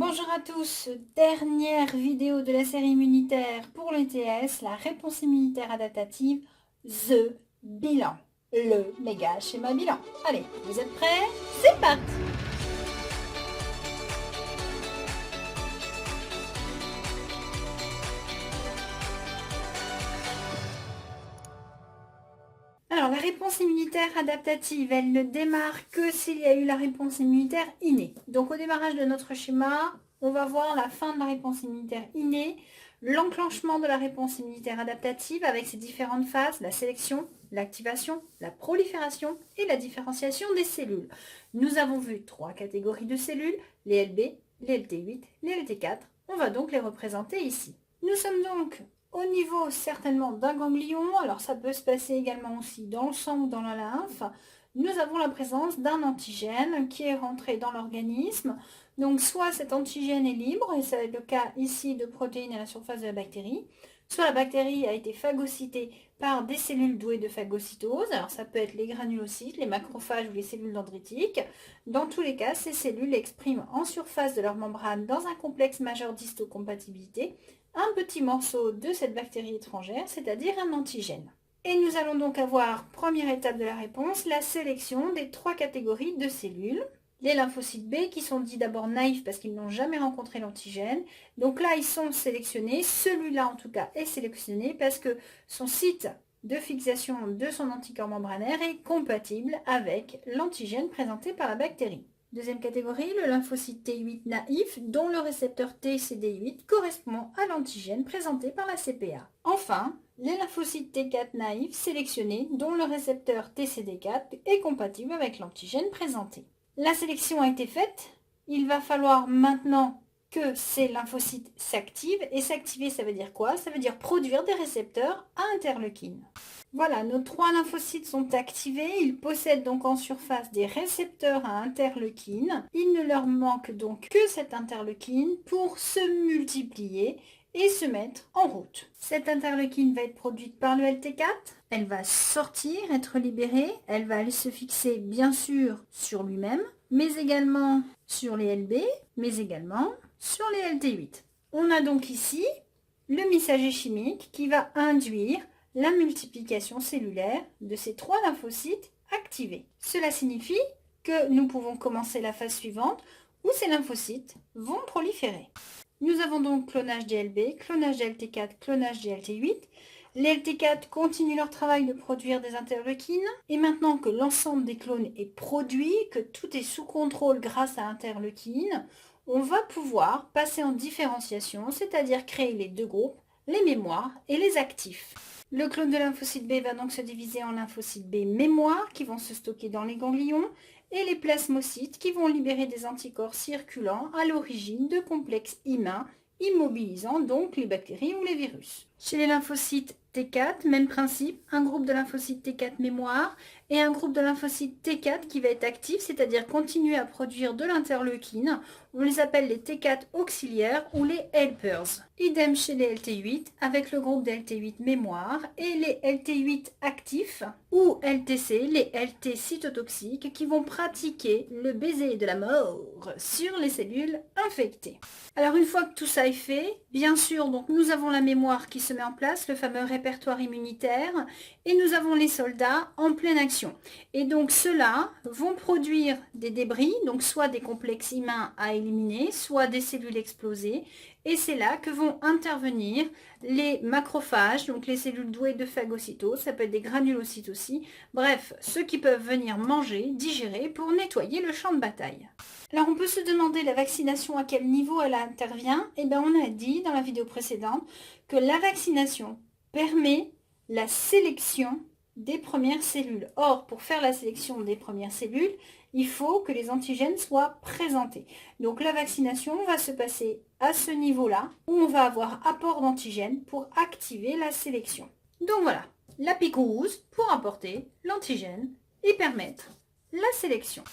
Bonjour à tous, dernière vidéo de la série immunitaire pour l'ETS, la réponse immunitaire adaptative, The Bilan, le méga schéma bilan. Allez, vous êtes prêts? C'est parti! Alors, la réponse immunitaire adaptative, elle ne démarre que s'il y a eu la réponse immunitaire innée. Donc, au démarrage de notre schéma, on va voir la fin de la réponse immunitaire innée, l'enclenchement de la réponse immunitaire adaptative avec ses différentes phases, la sélection, l'activation, la prolifération et la différenciation des cellules. Nous avons vu 3 catégories de cellules, les LB, les LT8, les LT4. On va donc les représenter ici. Nous sommes donc au niveau certainement d'un ganglion, alors ça peut se passer également aussi dans le sang ou dans la lymphe, nous avons la présence d'un antigène qui est rentré dans l'organisme. Donc soit cet antigène est libre, et c'est le cas ici de protéines à la surface de la bactérie, soit la bactérie a été phagocytée par des cellules douées de phagocytose, alors ça peut être les granulocytes, les macrophages ou les cellules dendritiques. Dans tous les cas, ces cellules expriment en surface de leur membrane, dans un complexe majeur d'histocompatibilité, un petit morceau de cette bactérie étrangère, c'est-à-dire un antigène. Et nous allons donc avoir, première étape de la réponse, la sélection des 3 catégories de cellules. Les lymphocytes B qui sont dits d'abord naïfs parce qu'ils n'ont jamais rencontré l'antigène. Donc là, ils sont sélectionnés. Celui-là, en tout cas, est sélectionné parce que son site de fixation de son anticorps membranaire est compatible avec l'antigène présenté par la bactérie. Deuxième catégorie, le lymphocyte T8 naïf, dont le récepteur TCD8 correspond à l'antigène présenté par la CPA. Enfin, les lymphocytes T4 naïfs sélectionnés, dont le récepteur TCD4 est compatible avec l'antigène présenté. La sélection a été faite. Il va falloir maintenant que ces lymphocytes s'activent. Et s'activer, ça veut dire quoi? Ça veut dire produire des récepteurs à interleukine. Voilà, nos 3 lymphocytes sont activés. Ils possèdent donc en surface des récepteurs à interleukine. Il ne leur manque donc que cette interleukine pour se multiplier et se mettre en route. Cette interleukine va être produite par le LT4. Elle va sortir, être libérée. Elle va aller se fixer bien sûr sur lui-même, mais également sur les LB, mais également sur les LT8. On a donc ici le messager chimique qui va induire la multiplication cellulaire de ces 3 lymphocytes activés. Cela signifie que nous pouvons commencer la phase suivante où ces lymphocytes vont proliférer. Nous avons donc clonage des LB, clonage des LT4, clonage des LT8. Les LT4 continuent leur travail de produire des interleukines. Et maintenant que l'ensemble des clones est produit, que tout est sous contrôle grâce à interleukine, on va pouvoir passer en différenciation, c'est-à-dire créer les 2 groupes, les mémoires et les actifs. Le clone de lymphocyte B va donc se diviser en lymphocytes B mémoire qui vont se stocker dans les ganglions et les plasmocytes qui vont libérer des anticorps circulants à l'origine de complexes humains immobilisant donc les bactéries ou les virus. Chez les lymphocytes T4, même principe, un groupe de lymphocytes T4 mémoire et un groupe de lymphocytes T4 qui va être actif, c'est-à-dire continuer à produire de l'interleukine. On les appelle les T4 auxiliaires ou les helpers. Idem chez les LT8 avec le groupe des LT8 mémoire et les LT8 actifs ou LTC, les LT cytotoxiques qui vont pratiquer le baiser de la mort sur les cellules infectées. Alors une fois que tout ça est fait, bien sûr, donc nous avons la mémoire qui se met en place, le fameux répertoire immunitaire, et nous avons les soldats en pleine action. Et donc ceux-là vont produire des débris, donc soit des complexes humains à éliminer, soit des cellules explosées, et c'est là que vont intervenir les macrophages, donc les cellules douées de phagocytose, ça peut être des granulocytes aussi, bref, ceux qui peuvent venir manger, digérer pour nettoyer le champ de bataille. Alors on peut se demander la vaccination à quel niveau elle intervient. Eh bien on a dit dans la vidéo précédente que la vaccination permet la sélection des premières cellules. Or, pour faire la sélection des premières cellules, il faut que les antigènes soient présentés. Donc la vaccination va se passer à ce niveau-là, où on va avoir apport d'antigènes pour activer la sélection. Donc voilà, la picouse pour apporter l'antigène et permettre la sélection.